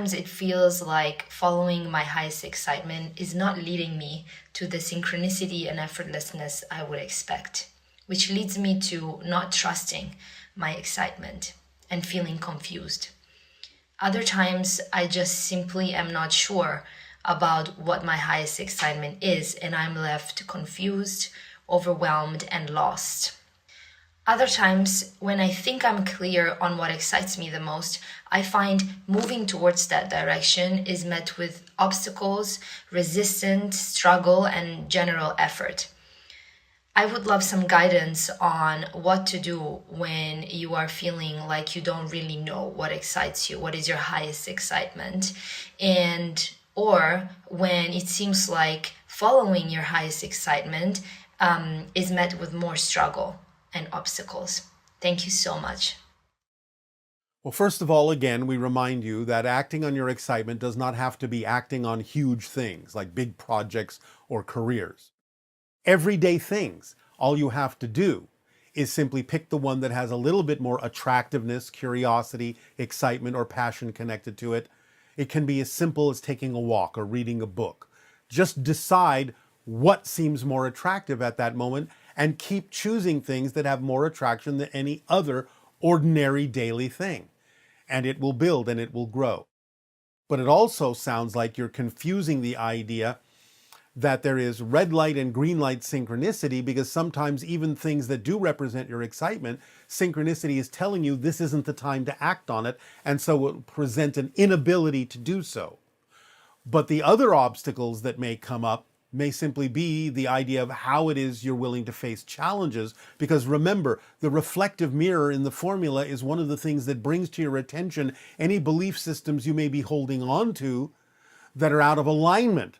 It feels like following my highest excitement is not leading me to the synchronicity and effortlessness I would expect, which leads me to not trusting my excitement and feeling confused. Other times, I just simply am not sure about what my highest excitement is, and I'm left confused, overwhelmed, and lost. Other times, when I think I'm clear on what excites me the most, I find moving towards that direction is met with obstacles, resistance, struggle, and general effort. I would love some guidance on what to do when you are feeling like you don't really know what excites you, what is your highest excitement, and or when it seems like following your highest excitement is met with more struggle and obstacles. Thank you so much. Well, first of all, again, we remind you that acting on your excitement does not have to be acting on huge things like big projects or careers. Everyday things, all you have to do is simply pick the one that has a little bit more attractiveness, curiosity, excitement, or passion connected to it. It can be as simple as taking a walk or reading a book. Just decide what seems more attractive at that moment and keep choosing things that have more attraction than any other ordinary daily thing. And it will build and it will grow. But it also sounds like you're confusing the idea that there is red light and green light synchronicity, because sometimes even things that do represent your excitement, synchronicity is telling you this isn't the time to act on it, and so it will present an inability to do so. But the other obstacles that may come up may simply be the idea of how it is you're willing to face challenges. Because remember, the reflective mirror in the formula is one of the things that brings to your attention any belief systems you may be holding on to that are out of alignment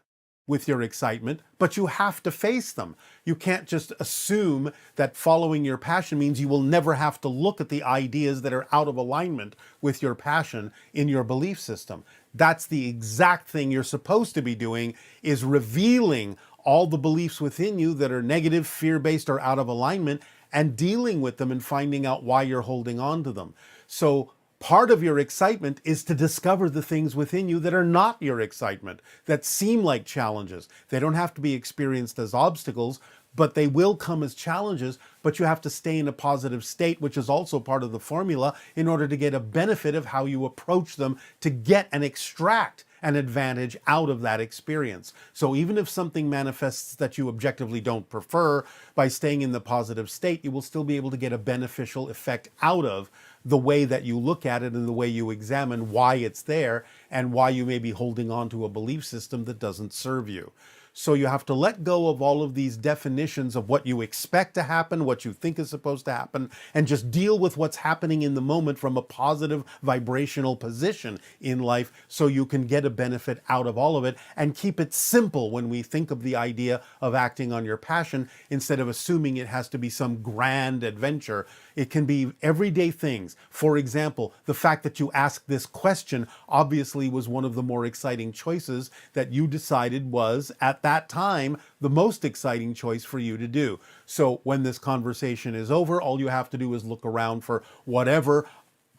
with your excitement, but you have to face them. You can't just assume that following your passion means you will never have to look at the ideas that are out of alignment with your passion in your belief system. That's the exact thing you're supposed to be doing, is revealing all the beliefs within you that are negative, fear-based, or out of alignment, and dealing with them and finding out why you're holding on to them. So part of your excitement is to discover the things within you that are not your excitement, that seem like challenges. They don't have to be experienced as obstacles, but they will come as challenges. But you have to stay in a positive state, which is also part of the formula, in order to get a benefit of how you approach them, to get and extract an advantage out of that experience. So even if something manifests that you objectively don't prefer, by staying in the positive state, you will still be able to get a beneficial effect out of the way that you look at it and the way you examine why it's there and why you may be holding on to a belief system that doesn't serve you. So you have to let go of all of these definitions of what you expect to happen, what you think is supposed to happen, and just deal with what's happening in the moment from a positive vibrational position in life, so you can get a benefit out of all of it, and keep it simple when we think of the idea of acting on your passion, instead of assuming it has to be some grand adventure. It can be everyday things. For example, the fact that you asked this question obviously was one of the more exciting choices that you decided was, at that time, the most exciting choice for you to do. So when this conversation is over, all you have to do is look around for whatever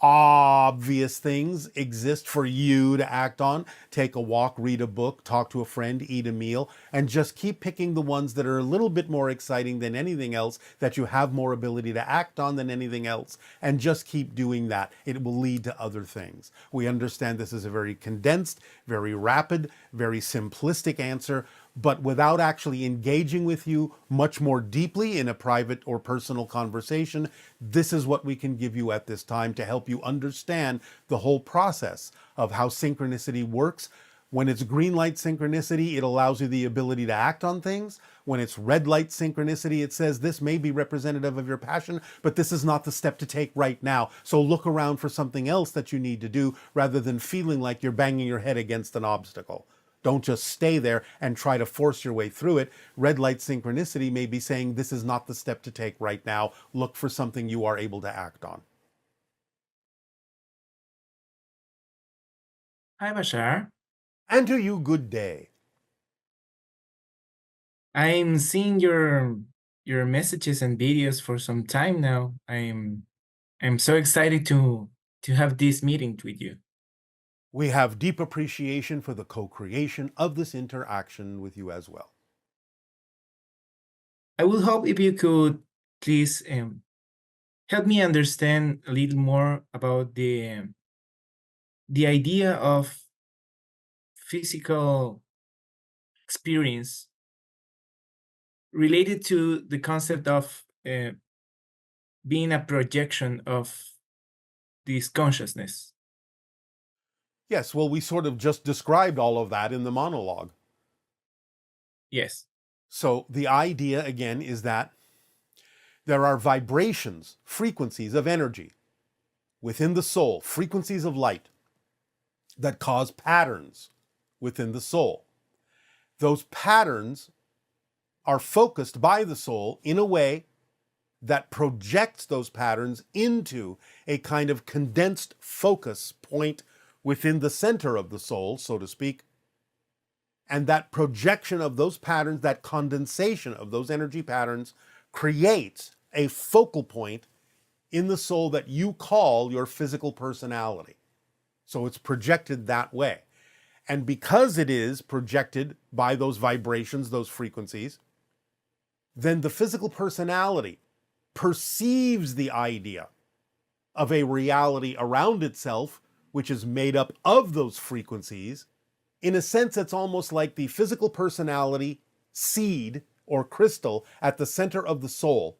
obvious things exist for you to act on. Take a walk, read a book, talk to a friend, eat a meal, and just keep picking the ones that are a little bit more exciting than anything else, that you have more ability to act on than anything else, and just keep doing that. It will lead to other things. We understand this is a very condensed, very rapid, very simplistic answer, but without actually engaging with you much more deeply in a private or personal conversation, this is what we can give you at this time to help you understand the whole process of how synchronicity works. When it's green light synchronicity, it allows you the ability to act on things. When it's red light synchronicity, it says this may be representative of your passion, but this is not the step to take right now. So look around for something else that you need to do, rather than feeling like you're banging your head against an obstacle. Don't just stay there and try to force your way through it. Red light synchronicity may be saying this is not the step to take right now. Look for something you are able to act on. Hi, Bashar. And to you, good day. I'm seeing your messages and videos for some time now. I'm so excited to have this meeting with you. We have deep appreciation for the co-creation of this interaction with you as well. I would hope if you could please help me understand a little more about the idea of physical experience related to the concept of being a projection of this consciousness. Yes, well, we sort of just described all of that in the monologue. Yes. So the idea, again, is that there are vibrations, frequencies of energy within the soul, frequencies of light that cause patterns within the soul. Those patterns are focused by the soul in a way that projects those patterns into a kind of condensed focus point within the center of the soul, so to speak. And that projection of those patterns, that condensation of those energy patterns, creates a focal point in the soul that you call your physical personality. So it's projected that way. And because it is projected by those vibrations, those frequencies, then the physical personality perceives the idea of a reality around itself, which is made up of those frequencies. In a sense, it's almost like the physical personality seed or crystal at the center of the soul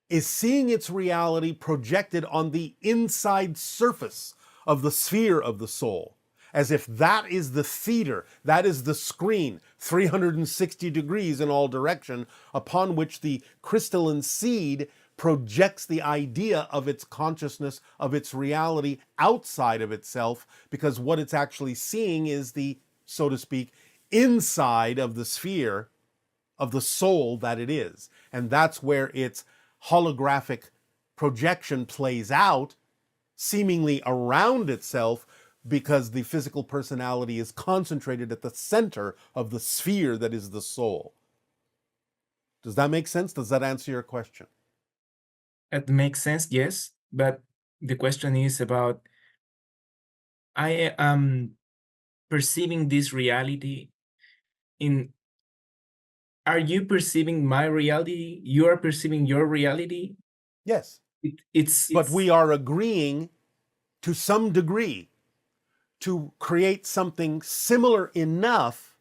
is seeing its reality projected on the inside surface of the sphere of the soul, as if that is the theater, that is the screen, 360 degrees in all direction, upon which the crystalline seed projects the idea of its consciousness, of its reality outside of itself, because what it's actually seeing is the, so to speak, inside of the sphere of the soul that it is. And that's where its holographic projection plays out, seemingly around itself, because the physical personality is concentrated at the center of the sphere that is the soul. Does that make sense? Does that answer your question? It makes sense, yes. But the question is about I am perceiving this reality in are you perceiving my reality? You are perceiving your reality? Yes. It's But we are agreeing to some degree to create something similar enough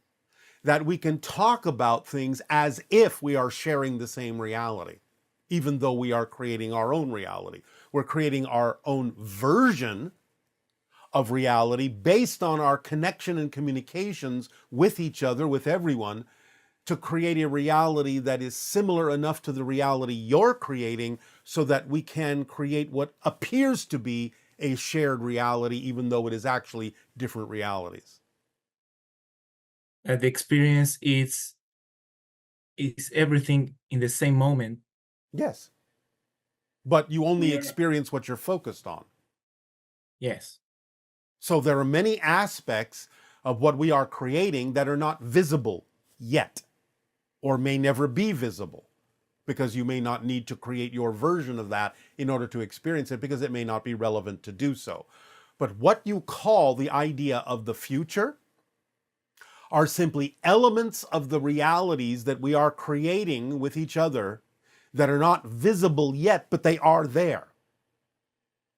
that we can talk about things as if we are sharing the same reality, even though we are creating our own reality. We're creating our own version of reality based on our connection and communications with each other, with everyone, to create a reality that is similar enough to the reality you're creating so that we can create what appears to be a shared reality, even though it is actually different realities. the experience is everything in the same moment. Yes. But you only We are- experience what you're focused on. Yes. So there are many aspects of what we are creating that are not visible yet, or may never be visible, because you may not need to create your version of that in order to experience it, because it may not be relevant to do so. But what you call the idea of the future are simply elements of the realities that we are creating with each other that are not visible yet, but they are there.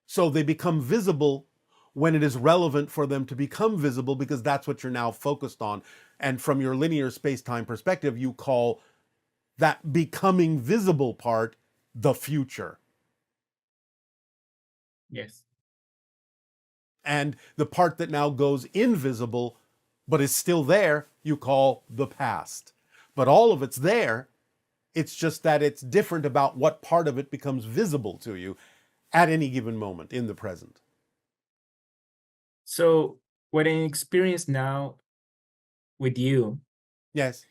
So they become visible when it is relevant for them to become visible, because that's what you're now focused on. And from your linear space-time perspective, you call that becoming visible part the future. Yes. And the part that now goes invisible but is still there, you call the past. But all of it's there. It's just that it's different about what part of it becomes visible to you at any given moment in the present. So what I experience now with you, Yes,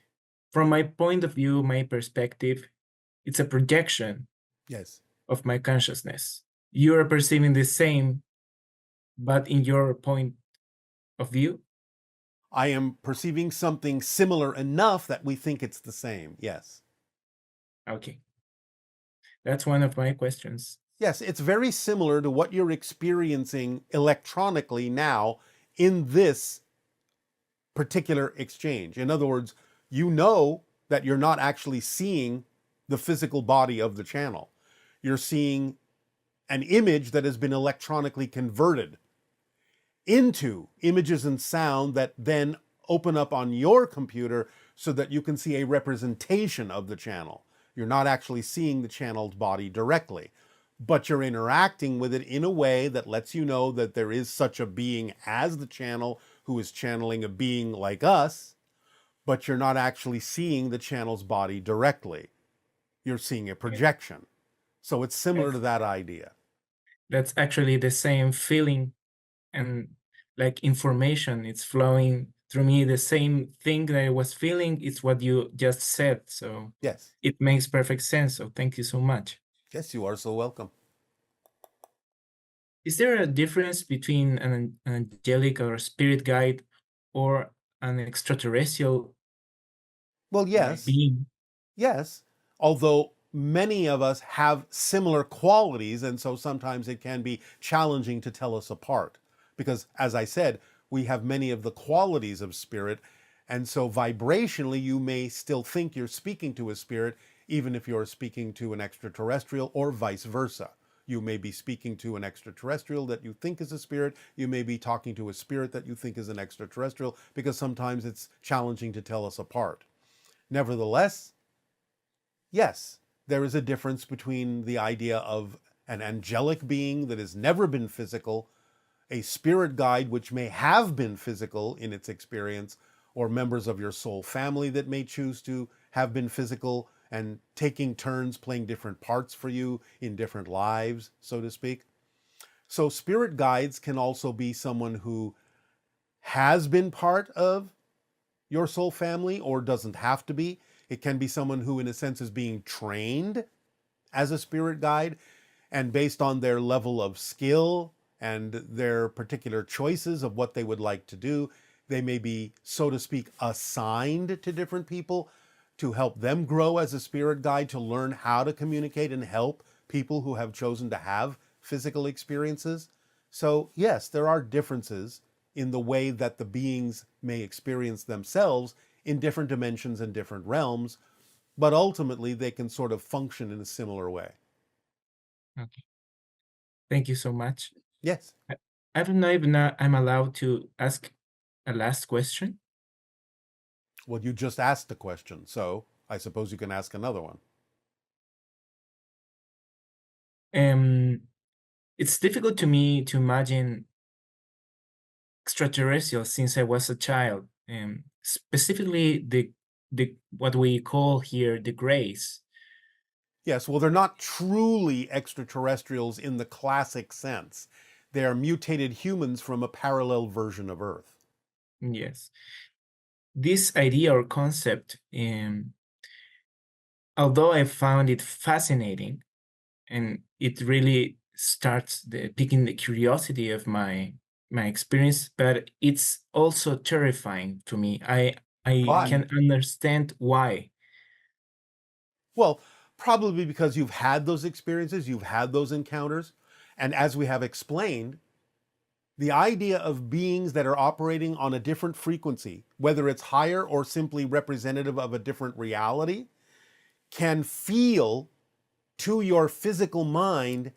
from my point of view, my perspective, it's a projection yes. of my consciousness. You are perceiving the same, but in your point of view. I am perceiving something similar enough that we think it's the same. Yes. Okay. That's one of my questions. Yes, it's very similar to what you're experiencing electronically now in this particular exchange. In other words, you know that you're not actually seeing the physical body of the channel. You're seeing an image that has been electronically converted into images and sound that then open up on your computer so that you can see a representation of the channel. You're not actually seeing the channeled body directly, but you're interacting with it in a way that lets you know that there is such a being as the channel who is channeling a being like us, but you're not actually seeing the channel's body directly. You're seeing a projection. So it's similar to Yes. that idea. That's actually the same feeling and like information. It's flowing through me. The same thing that I was feeling, it's what you just said. So Yes. it makes perfect sense. So thank you so much. Yes, you are so welcome. Is there a difference between an angelic or a spirit guide or an extraterrestrial Well, yes. being? Yes, although many of us have similar qualities, and so sometimes it can be challenging to tell us apart. Because, as I said, we have many of the qualities of spirit, and so vibrationally, you may still think you're speaking to a spirit, even if you're speaking to an extraterrestrial, or vice versa. You may be speaking to an extraterrestrial that you think is a spirit. You may be talking to a spirit that you think is an extraterrestrial, because sometimes it's challenging to tell us apart. Nevertheless, yes, there is a difference between the idea of an angelic being that has never been physical, a spirit guide which may have been physical in its experience, or members of your soul family that may choose to have been physical and taking turns playing different parts for you in different lives, so to speak. So, spirit guides can also be someone who has been part of your soul family or doesn't have to be. It can be someone who, in a sense, is being trained as a spirit guide, and based on their level of skill and their particular choices of what they would like to do, they may be, so to speak, assigned to different people to help them grow as a spirit guide, to learn how to communicate and help people who have chosen to have physical experiences. So, yes, there are differences in the way that the beings may experience themselves in different dimensions and different realms, but ultimately they can sort of function in a similar way. Okay. Thank you so much. Yes. I, I don't know if now I'm allowed to ask a last question. Well, you just asked a question, so I suppose you can ask another one. Um, it's difficult to me to imagine extraterrestrials since I was a child, specifically the what we call here the grays. Yes, well, they're not truly extraterrestrials in the classic sense. They are mutated humans from a parallel version of Earth. Yes, this idea or concept, although I found it fascinating, and it really starts piquing the curiosity of my experience, but it's also terrifying to me. I Why? can understand why. Well, probably because you've had those experiences, you've had those encounters, and as we have explained, the idea of beings that are operating on a different frequency, whether it's higher or simply representative of a different reality, can feel to your physical mind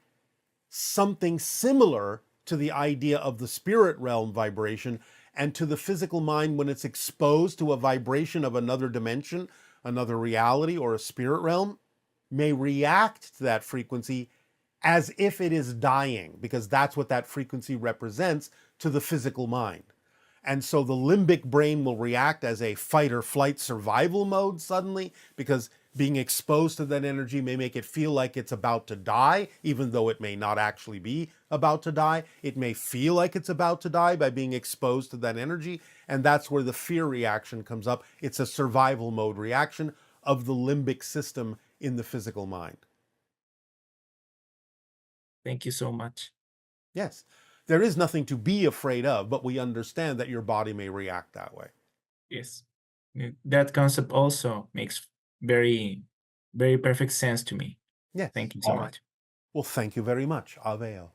something similar to the idea of the spirit realm vibration, and to the physical mind, when it's exposed to a vibration of another dimension, another reality, or a spirit realm, may react to that frequency as if it is dying, because that's what that frequency represents to the physical mind. And so the limbic brain will react as a fight or flight survival mode suddenly, because being exposed to that energy may make it feel like it's about to die, even though it may not actually be about to die. It may feel like it's about to die by being exposed to that energy. And that's where the fear reaction comes up. It's a survival mode reaction of the limbic system in the physical mind. Thank you so much. Yes, there is nothing to be afraid of, but we understand that your body may react that way. Yes, that concept also makes very, very perfect sense to me. Yes. Thank you so All right. much. Well, thank you very much. Aveo.